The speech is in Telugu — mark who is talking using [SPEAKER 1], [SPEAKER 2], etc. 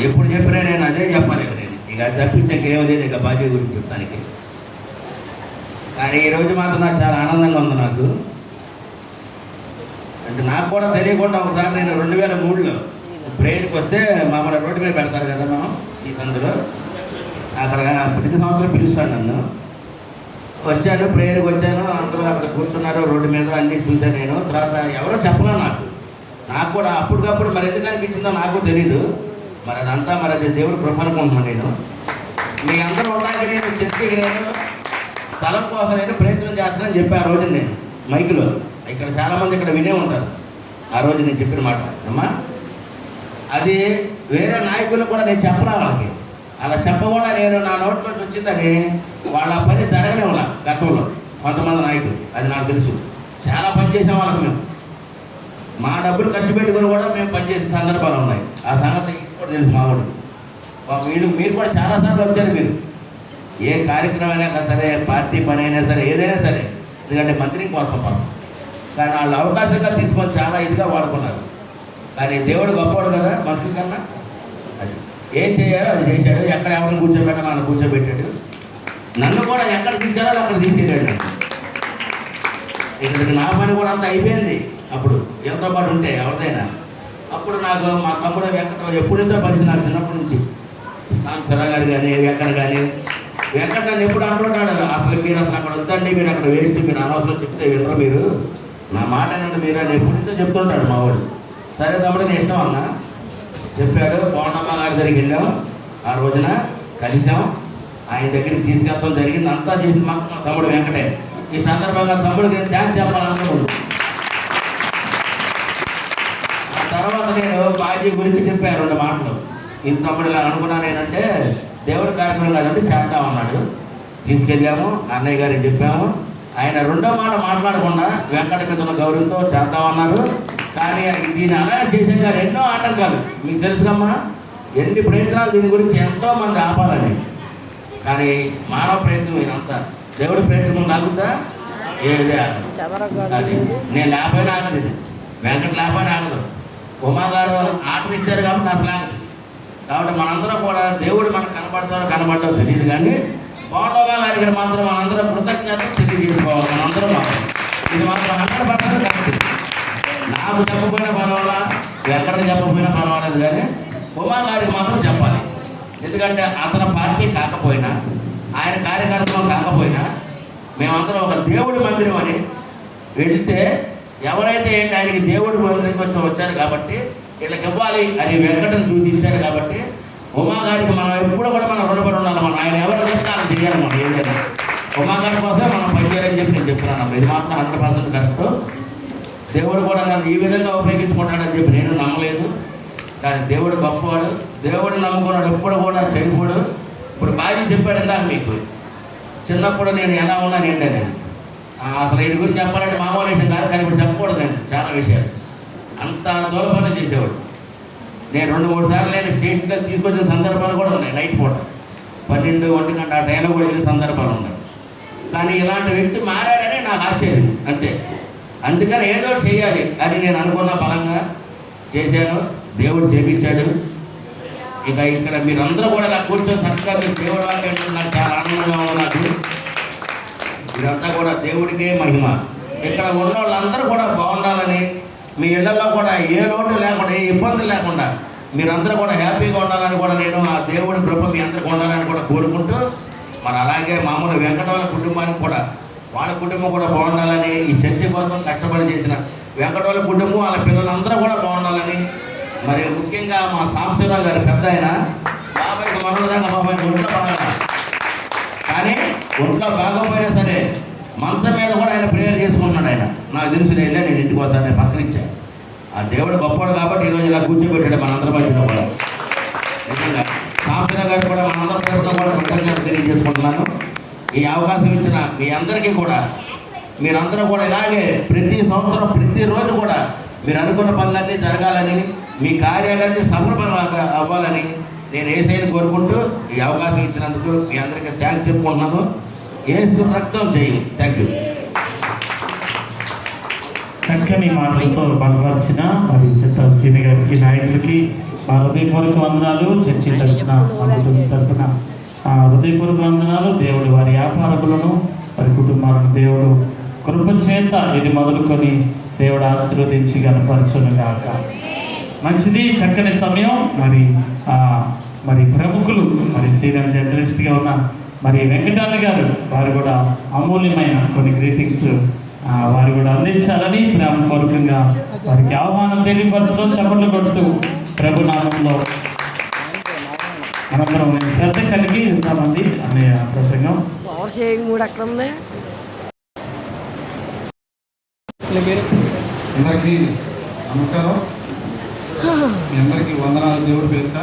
[SPEAKER 1] ఎప్పుడు చెప్పినా నేను అదే చెప్పాలి. నేను ఇక తప్పించాక ఏమో లేదు ఇక బాధ్యత గురించి చెప్తానికి. కానీ ఈరోజు మాత్రం నాకు చాలా ఆనందంగా ఉంది. నాకు అంటే నాకు కూడా తెలియకుండా ఒకసారి నేను 2003లో ప్రేయర్కి వస్తే మామూలు రోడ్డు మీద పెడతారు కదా మనం ఈ సందులో, అక్కడ ప్రతి సంవత్సరం పిలుస్తాను నన్ను. వచ్చాను, ప్రేయర్కి వచ్చాను, అందరూ అక్కడ కూర్చున్నారు రోడ్డు మీద, అన్నీ చూశాను నేను. తర్వాత ఎవరో చెప్పలే నాకు కూడా అప్పటికప్పుడు మరి ఎందుకు అనిపించిందో నాకు తెలీదు. మరి అదంతా మరి అది దేవుడు కృప అనుకుంటున్నాను. నేను మీ అందరూ ఉండడానికి నేను చర్చికి నేను స్థలం కోసం నేను ప్రయత్నం చేస్తానని చెప్పి ఆ రోజు నేను మైకులో, ఇక్కడ చాలామంది ఇక్కడ వినే ఉంటారు ఆ రోజు నేను చెప్పిన మాట అమ్మా. అది వేరే నాయకులు కూడా నేను చెప్పరా వాళ్ళకి, అలా చెప్పకుండా నేను నా నోట్లోకి వచ్చిందని వాళ్ళ పని జరగనే వాళ్ళ గతంలో కొంతమంది నాయకులు, అది నాకు తెలుసు. చాలా పని చేసాం వాళ్ళకి మేము, మా డబ్బులు ఖర్చు పెట్టుకుని కూడా మేము పనిచేసే సందర్భాలు ఉన్నాయి. ఆ సంగతి కూడా తెలుసు మావాడు. మీరు కూడా చాలాసార్లు వచ్చారు. మీరు ఏ కార్యక్రమం అయినా సరే, పార్టీ పని అయినా సరే, ఏదైనా సరే, ఎందుకంటే మంత్రి కోసం పాపం, కానీ వాళ్ళు అవకాశంగా తీసుకొని చాలా ఇదిగా వాడుకున్నారు. కానీ దేవుడు గొప్పవాడు కదా మనుషుల కన్నా. అది ఏం చేయాలో అది చేశాడు. ఎక్కడ ఎవరిని కూర్చోబెట్టాలో ఆయన కూర్చోబెట్టాడు. నన్ను కూడా ఎక్కడ తీసుకెళ్ళాలో అక్కడ తీసుకెళ్ళాడు. ఇక్కడికి నా పని కూడా అంతా అయిపోయింది. అప్పుడు ఎంతో పాటు ఉంటే ఎవరిదైనా. అప్పుడు నాకు మా తమ్ముడు వెంకట ఎప్పుడైతే పరిచయం, నాకు చిన్నప్పటి నుంచి సాంసరా గారు కానీ వెంకట కానీ, వెంకట నన్ను ఎప్పుడు అంటుంటాడు, అసలు మీరు అసలు అక్కడ వద్దండి, మీరు అక్కడ వేస్ట్, మీరు అనవసరం చెప్తే వినరు, మీరు నా మాట అనేది మీరు అని ఎప్పుడైతే చెప్తుంటాడు మావాడు. సరే తమ్ముడు నేను ఇష్టం అన్న చెప్పాడు. పవనమ్మ గారి దగ్గరికి వెళ్ళాం, ఆ రోజున కలిసాం, ఆయన దగ్గరికి తీసుకెళ్ళడం జరిగింది. అంతా చేసింది మా తమ్ముడు వెంకటే. ఈ సందర్భంగా తమ్ముడికి నేను థ్యాంక్స్ చెప్పాలనుకున్నాను. ఆ తర్వాత నేను బాజీ గురించి చెప్పాను 2 మాటలు. ఇంత తమ్ముడు ఇలా అనుకున్నాను ఏంటంటే దేవుడి కార్యక్రమం కాదంటే చేద్దామన్నాడు. తీసుకెళ్ళాము, అన్నయ్య గారికి చెప్పాము. ఆయన 2వ మాట మాట్లాడకుండా వెంకట మీద ఉన్న గౌరవంతో చేద్దామన్నారు. కానీ దీన్ని అలా చేసే గారు ఎన్నో ఆటంకాలు మీకు తెలుసుకమ్మా, ఎన్ని ప్రయత్నాలు దీని గురించి ఎంతోమంది ఆపాలని. కానీ మానవ ప్రయత్నం ఇదంతా, దేవుడి ప్రయత్నం ఆగుద్దా? ఏదే అది నేను లేకపోయినా ఆగదు, ఇది వెంకట లేకపోయినా ఆగదు. ఉమా గారు ఆటలు ఇచ్చారు కాబట్టి అసలు ఆగదు. కాబట్టి మనందరం కూడా దేవుడు మనకు కనబడతాడో తెలియదు, కానీ పవనమ్మ గారికి మాత్రం మనందరం కృతజ్ఞతలు తెలియజేసుకోవాలి. మనందరం మాత్రం ఇది మాత్రం 100% కరెక్ట్. నాకు చెప్పకపోయినా పర్వాలా, ఎక్కడికి చెప్పకపోయినా పర్వాలేదు, కానీ ఉమా గారికి మాత్రం చెప్పాలి. ఎందుకంటే అతని పార్టీ కాకపోయినా, ఆయన కార్యకర్తలు కాకపోయినా, మేమందరం ఒక దేవుడి మందిరం అని వెళితే ఎవరైతే ఏంటి ఆయనకి దేవుడి మందిరం వచ్చారు కాబట్టి వీళ్ళకి ఇవ్వాలి అని వెంకటను చూసి ఇచ్చారు. కాబట్టి ఉమా గారికి మనం ఎప్పుడు కూడా మనం రుణపడి ఉండాలి. మనం ఆయన ఎవరు చెప్తారని తెలియాలి. మనం ఏదైనా ఉమా గారి కోసం మనం పనిచేయాలని చెప్పి నేను చెప్తున్నాను. ఇది మాత్రం 100% కరెక్ట్. దేవుడు కూడా నన్ను ఈ విధంగా ఉపయోగించుకుంటాడని చెప్పి నేను నమ్మలేదు. కానీ దేవుడు గొప్పవాడు. దేవుడు నమ్ముకున్నాడు ఎప్పుడు కూడా చెడిపోడు. ఇప్పుడు బాగా చెప్పాడు ఇందాక మీకు, చిన్నప్పుడు నేను ఎలా ఉన్నాను ఏంటని. అసలు వీడి గురించి చెప్పాలంటే మామూలు విషయం కాదు, కానీ ఇప్పుడు చెప్పకూడదు. నేను చాలా విషయాలు అంత దూరపని చేసేవాడు. నేను 2-3 సార్లు నేను స్టేషన్కి తీసుకొచ్చిన సందర్భాలు కూడా ఉన్నాయి. నైట్ పూట 12-1 గంట ఆ టైంలో కూడా వెళ్ళిన సందర్భాలు ఉన్నాయి. కానీ ఇలాంటి వ్యక్తి మారాడని నాకు ఆశ్చర్యం అంతే. అందుకని ఏదో చేయాలి అని నేను అనుకున్న బలంగా చేశాను. దేవుడు చేపించాడు. ఇక ఇక్కడ మీరందరూ కూడా నాకు కూర్చొని చక్కగా మీరు దేవుడు వాళ్ళకి నాకు చాలా ఆనందంగా ఉంది. నాకు ఇదంతా కూడా దేవుడికే మహిమ. ఇక్కడ ఉన్న వాళ్ళందరూ కూడా బాగుండాలని, మీ ఇళ్లలో కూడా ఏ లోటు లేకుండా, ఏ ఇబ్బందులు లేకుండా మీరందరూ కూడా హ్యాపీగా ఉండాలని కూడా నేను ఆ దేవుడి కృప మీ అందరికీ ఉండాలని కూడా కోరుకుంటూ, మరి అలాగే మామూలు వెంకట వాళ్ళ కుటుంబానికి కూడా, వాళ్ళ కుటుంబం కూడా బాగుండాలని, ఈ చర్చి కోసం కష్టపడి చేసిన వెంకట వాళ్ళ కుటుంబం వాళ్ళ పిల్లలందరూ కూడా బాగుండాలని, మరి ముఖ్యంగా మా సాంబశివరావు గారు పెద్ద ఆయన బాబాయ్కి మనోదాకా బాబాయ్కి ఒంట్లో బాగా, కానీ ఒంట్లో బాగోపోయినా సరే మంచం మీద కూడా ఆయన ప్రేయర్ చేసుకుంటున్నాడు. ఆయన నాకు తెలిసి నేను ఇంటికి వస్తాను, నేను పక్కన ఇచ్చాను. ఆ దేవుడు గొప్పవాడు కాబట్టి ఈరోజు ఇలా కూర్చోబెట్టాడు మనందరి మధ్యలో కూడా. నిజంగా సాంబశివరావు గారు కూడా మనందరి తరఫున కూడా కృతజ్ఞతలు తెలియజేసుకుంటున్నాను. ఈ అవకాశం ఇచ్చిన మీ అందరికీ కూడా, మీరందరూ కూడా ఇలాగే ప్రతి సంవత్సరం ప్రతిరోజు కూడా మీరు అనుకున్న పనులన్నీ జరగాలని, మీ కార్యాలన్నీ సఫలం అవ్వాలని నేను యేసయ్యని కోరుకుంటూ ఈ అవకాశం ఇచ్చినందుకు మీ అందరికీ థ్యాంక్స్ చెప్పుకుంటున్నాను. యేసు రక్తం చేయి. Thank you.
[SPEAKER 2] చక్కని మాటలతో బలపరిచిన మరి చిత్త శ్రీని గారికి, నాయకులకి మా హృదయపూర్వక వందనాలు. చర్చి తరఫున, మా కుటుంబం తరఫున హృదయపూర్వక వందనాలు. దేవుడు వారి వ్యాపారములను, వారి కుటుంబాలను దేవుడు కృప చేత ఇది మొదలుకొని దేవుడు ఆశీర్వదించి కనపరచును గాక. మంచిది, చక్కని సమయం. మరి ప్రముఖులు, మరి సీనియర్ జర్నలిస్ట్గా ఉన్న మరి వెంకటన్న గారు, వారు కూడా అమూల్యమైన కొన్ని గ్రీటింగ్స్ వారు కూడా అందించాలని ప్రేమపూర్వకంగా వారికి ఆహ్వానం తెలియపరచడం, చప్పట్లు కొడుతూ ప్రభు నామంలో మనందరం శ్రద్ధ కలిగి ఉంటామండి అనే ప్రసంగం.
[SPEAKER 3] అందరికీ నమస్కారం. మీ అందరికీ వందనాలు దేవుడి పేరుట.